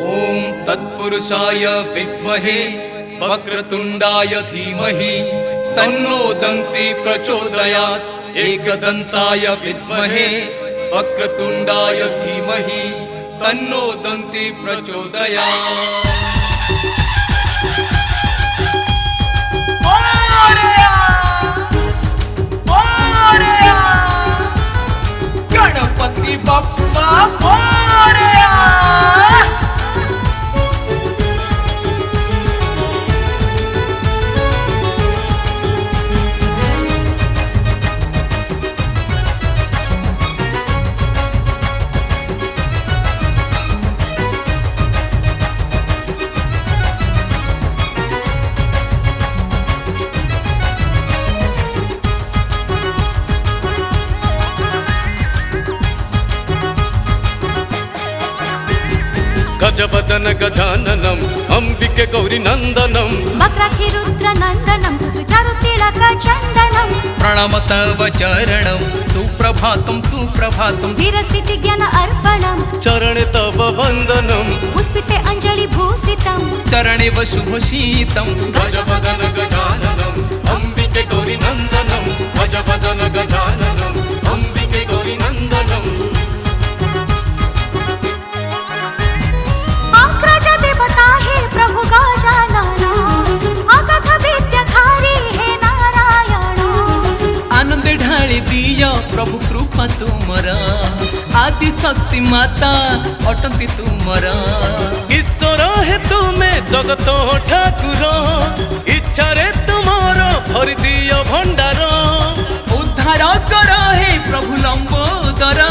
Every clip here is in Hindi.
ओम तत्पुरुषाय विद्महे वक्रतुंडाय धीमहि तन्नो दन्ति प्रचोदयात्। एकदन्ताय विद्महे वक्रतुंडाय धीमहि तन्नो दन्ति प्रचोदयात्। गणपति बप्पा मोरया। गजवदन गजाननम अंबिके गौरी नंदनम वक्राखि रुद्र नंदनम सुश्रीचारु तिलक चंदनम। प्रणम तव चरणं सुप्रभातं सुप्रभातं। धीरस्थिति ज्ञान अर्पणम चरणे तव वंदनम पुष्पिते अंजलि भूषितम। चरणे वशुभूषितं। गजवदन गजाननम अंबिके गौरी नंदनम गजवदन गजाननम अंबिके गौरी नंदनम। देवता है प्रभु गजानन अगाध विद्याधारी है नारायण। आनंद ढाली दिय प्रभु कृपा तुमर आदि शक्ति माता अटंती तुमर। ईश्वर है तुमे जगत ठाकुर इच्छा रे तुमर भरि दिय भंडार। उद्धार कर हे प्रभु लंबोदर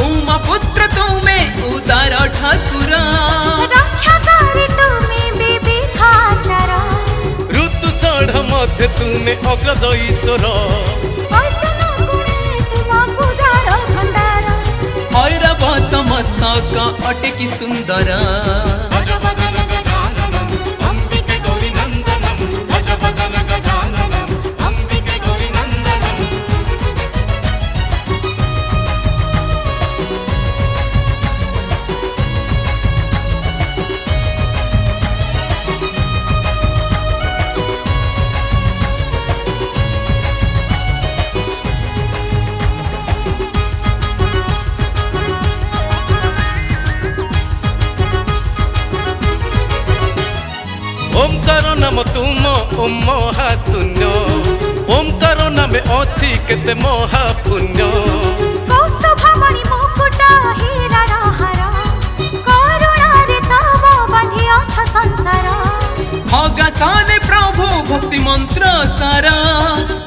उमा पुत्र तुमे उदार ठाकुर। रक्षाकारी तुमे विविधाचार ऋतु षढ़ मध्य तुमे अग्रज ईश्वर। ऐसन गुणे तुम पूजार भंडार। ऐरावत मस्तक अटेकी सुंदर। गजवदन गजाननम अंबिके गौरी नंदनम गजवदन गजाननम अंबिके गौरी नंदनम। ओंकार नाम तुम ओम महाशून्य ओंकार नामे अछि केते महापुण्य। कौस्तुभमणि मुकुट हीरा हार करुणा रे तव बांधि अछ संसार। भगसाने प्रभु भक्ति मंत्र सारा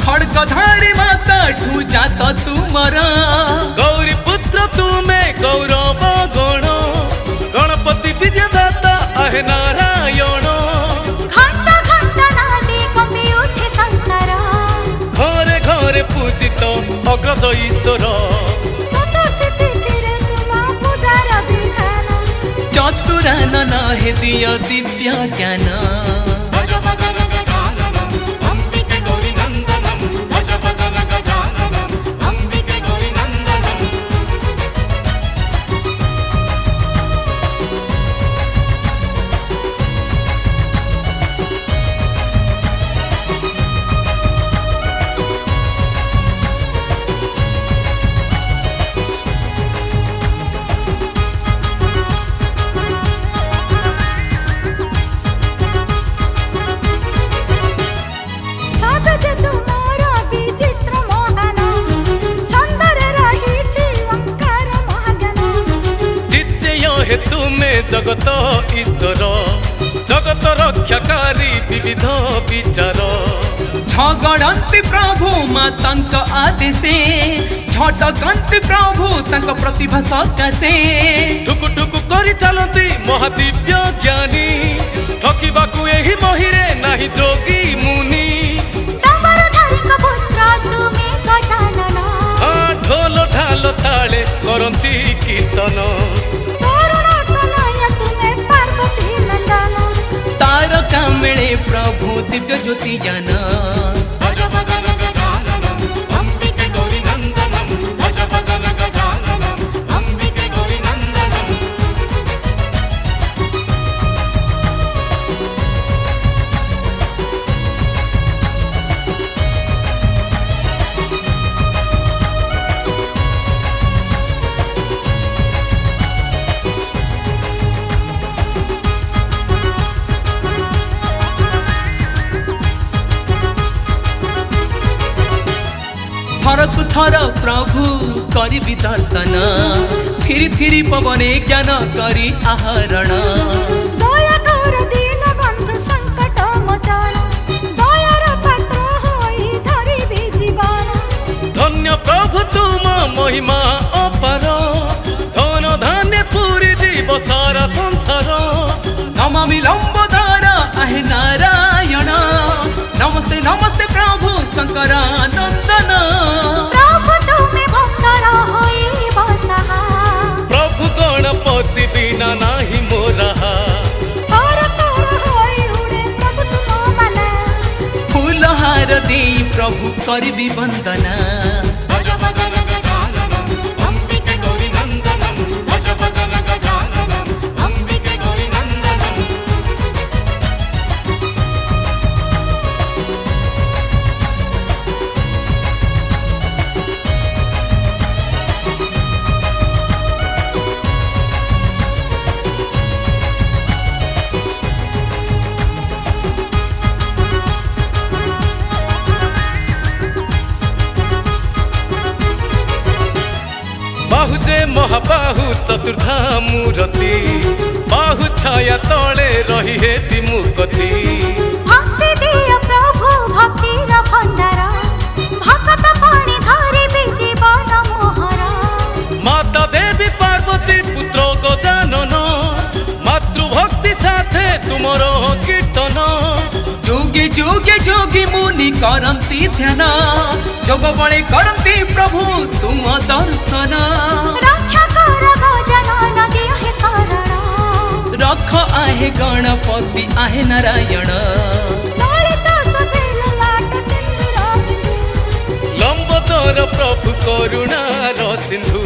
खड़गधारी माता ठू जात तुमर। गौरी पुत्र तुमे गौरव गण गणपति विद्यादाता आहे नारायण। घंटा घंटा नादी कंबी उठे संसार घरे घरे पूजित अग्रज ईश्वर। चतुर्थी तिथिरे तुम पूजार विधान। चतुरानन हे दिय दिव्य ज्ञान। गजवदन गजाननम अंबिके गौरी नंदनम गजवदन गजाननम अंबिके गौरी नंदनम। छापे जे तुमर विचित्र मोहन छंदरे रहिछि ओंकार महाज्ञान। जितेय हे तुमे जगत ईश्वर जगत रक्षाकारी विविध विचार। झगड़न्ति प्रभु मातांक आदेशे झटकन्ति प्रभु तांक प्रतिभा सकाशे। ठुकु ठुकु करि चलती महादिव्य ज्ञानी ठकिबाकु एही महिरे नाही जोगी मुनि। डमरुधारीक पुत्र तुमे गजानन ढोल ढाल ताले करन्ति कीर्तन। करुणा तनय तुमे पार्वती नंदन। तारका मेळे प्रभु दिव्य ज्योति ज्ञान। गजवदन गजाननम अंबिके गौरी नंदनम गजवदन गजाननम अंबिके गौरी नंदनम। थरकु थर प्रभु करिबि दर्शन थिरी थिरी पवने ज्ञान करी आहरण दया कर दीन बंधु संकट मोचन दयार पात्र होई धरिबि जीवन धन्य प्रभु तुम महिमा अपार धन धान्य पूरी जीव सारा संसार नमामि लंबोदर आहे नारायण नमस्ते नमस्ते प्रभु शंकरानंदन प्रभु तुम्हें भक्तर होई बसहा प्रभु गणपति बिना नाही मोरहा तर तर होई उड़े प्रभु तुम मना फूलहार दे प्रभु करिबि वंदना भजपदन गजाननम अंबिके गौरी नंदनम भजपदन गजाननम अंबिके गौरी नंदनम बाहुजे महाबाहु चतुर्धा मूर्ति बाहु छाया तले रही हे मुकति भक्ति दिय प्रभु भक्ति र भंडार भक्त पाणी धरिबि जीवन मोहरा माता देवी पार्वती पुत्र गजानन मातृभक्ति साथे तुमरो कीर्तन जोगे जोगे जोगी मुनि करंती ध्यान जोग बळे करंती प्रभु तुम दर्शन रक्षा कर गजानन दिय हे शरण रख आहे गणपति आहे नारायण ललित सुधीर लाट सिंदूर लंबोदर प्रभु करुणार सिंधु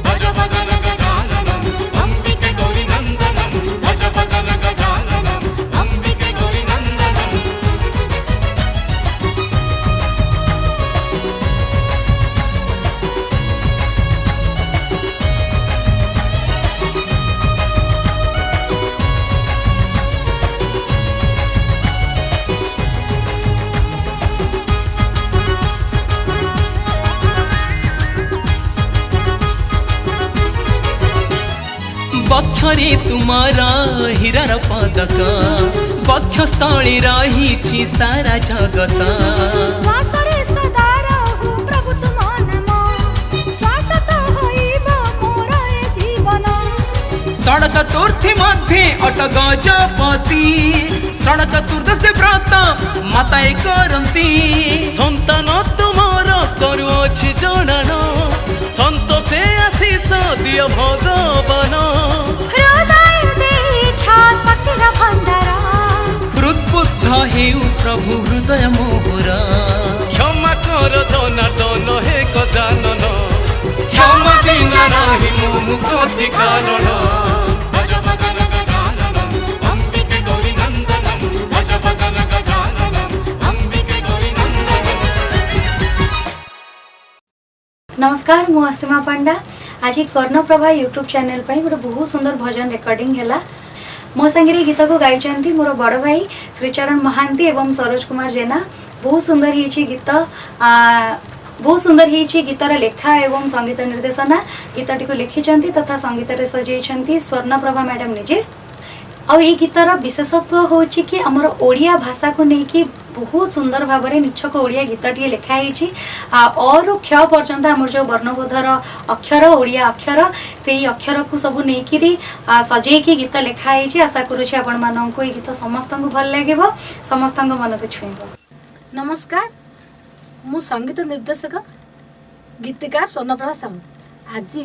भजपदन गजाननम अंबिके गौरी नंदनम भजपदन गजाननम अंबिके गौरी नंदनम बक्षरे तुम्हारा हीरार पदक बक्षस्थली रही सारा जगत श्वास रे सदा रहु प्रभु तुम नाम श्वास तो होइब मोर ए जीवन षड चतुर्थी मध्ये अट गजपति षड चतुर्दशी व्रत माताए करंती संतान तुमर करुअछि जनान संतोषे आशीष दिय भगवान हृदय दे इच्छा शक्ति र भंडार हृदबुद्ध हेउ प्रभु हृदय मोहर क्षमा कर जनार्दन हे गजानन क्षमा बिना नाही मो मुक्ति कारण भजपदन गजाननम अंबिके गौरी नंदनम भजपदन गजाननम अंबिके गौरी नंदनम नमस्कार मु असीमा पंडा आज स्वर्णप्रभा यूट्यूब चैनल पर गोटे बहुत सुंदर भजन रेकर्डिंग है मो संगे गीत को गाई मोर बड़ भाई श्रीचरण महांती एवं सरोज कुमार जेना बहुत सुंदर ही गीत बहुत सुंदर ही गीतर लेखा एवं संगीत निर्देशना गीतटी को लिखिं तथा संगीत सजाई स्वर्णप्रभा मैडम निजे आ गीतर विशेषत्व हूँ कि आमर ओडिया भाषा को लेकिन बहुत सुंदर भाव में निछक ओडिया गीतटी लिखाई और क्ष पर्यंत आम जो वर्णबोधर अक्षर ओडिया अक्षर से अक्षर को सब नहीं सजेकी गीत लिखाई आशा करुँच आपण मानक गीत समस्त को भल लगे समस्त मन को छुईब। नमस्कार मु संगीत निर्देशक गीतिकार स्वर्णप्रभा साहू आज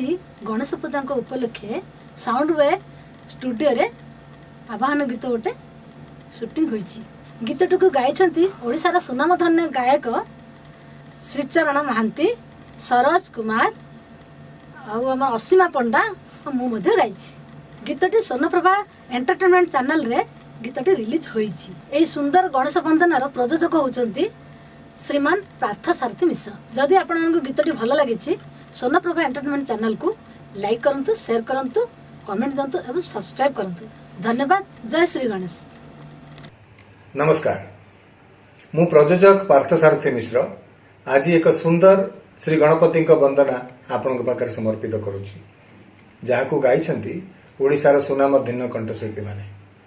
गणेश पूजा उपलक्षे साउंड वे स्टूडियो रे आवाहन गीत गोटे शूटिंग होईची गीतटी को गाई ओडिशार सुनामधन्य गायक श्रीचरण महांती सरोज कुमार आम असीमा पंडा मुझे गाई गीतटी स्वर्णप्रभा एंटरटेनमेंट चैनल रे गीतटी रिलीज होईची एई सुंदर गणेश वंदनार प्रयोजक होउचंती श्रीमान पार्थ सारथी मिश्र जदि आपण गीतटी भल लगी स्वर्णप्रभा एंटरटेनमेंट चैनल को लाइक करंतु शेयर करंतु कमेंट दिंतु एवं सब्सक्राइब करंतु धन्यवाद। जय श्री गणेश। नमस्कार मु प्रयोजक पार्थ सारथी मिश्र आज एक सुंदर श्री गणपति वंदना आपण पाखे समर्पित करुच्ची जहाँ गाई ओडिशार सुनामधीन कंठशिल्पी माने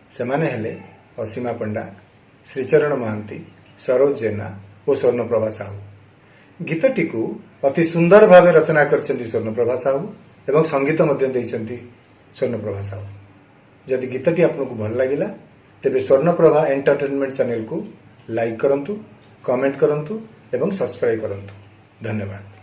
सेमाने हेले असीमा पंडा श्रीचरण महांती सरोज जेना और स्वर्णप्रभा साहू गीतटी को अति सुंदर भाव रचना कर स्वर्णप्रभा साहू एवं संगीत स्वर्णप्रभा साहू जदि गीतटी आपको भल लगिला तेबे स्वर्णप्रभा एंटरटेनमेंट चैनल को लाइक करंतु कमेंट करंतु एवं सब्सक्राइब करंतु धन्यवाद।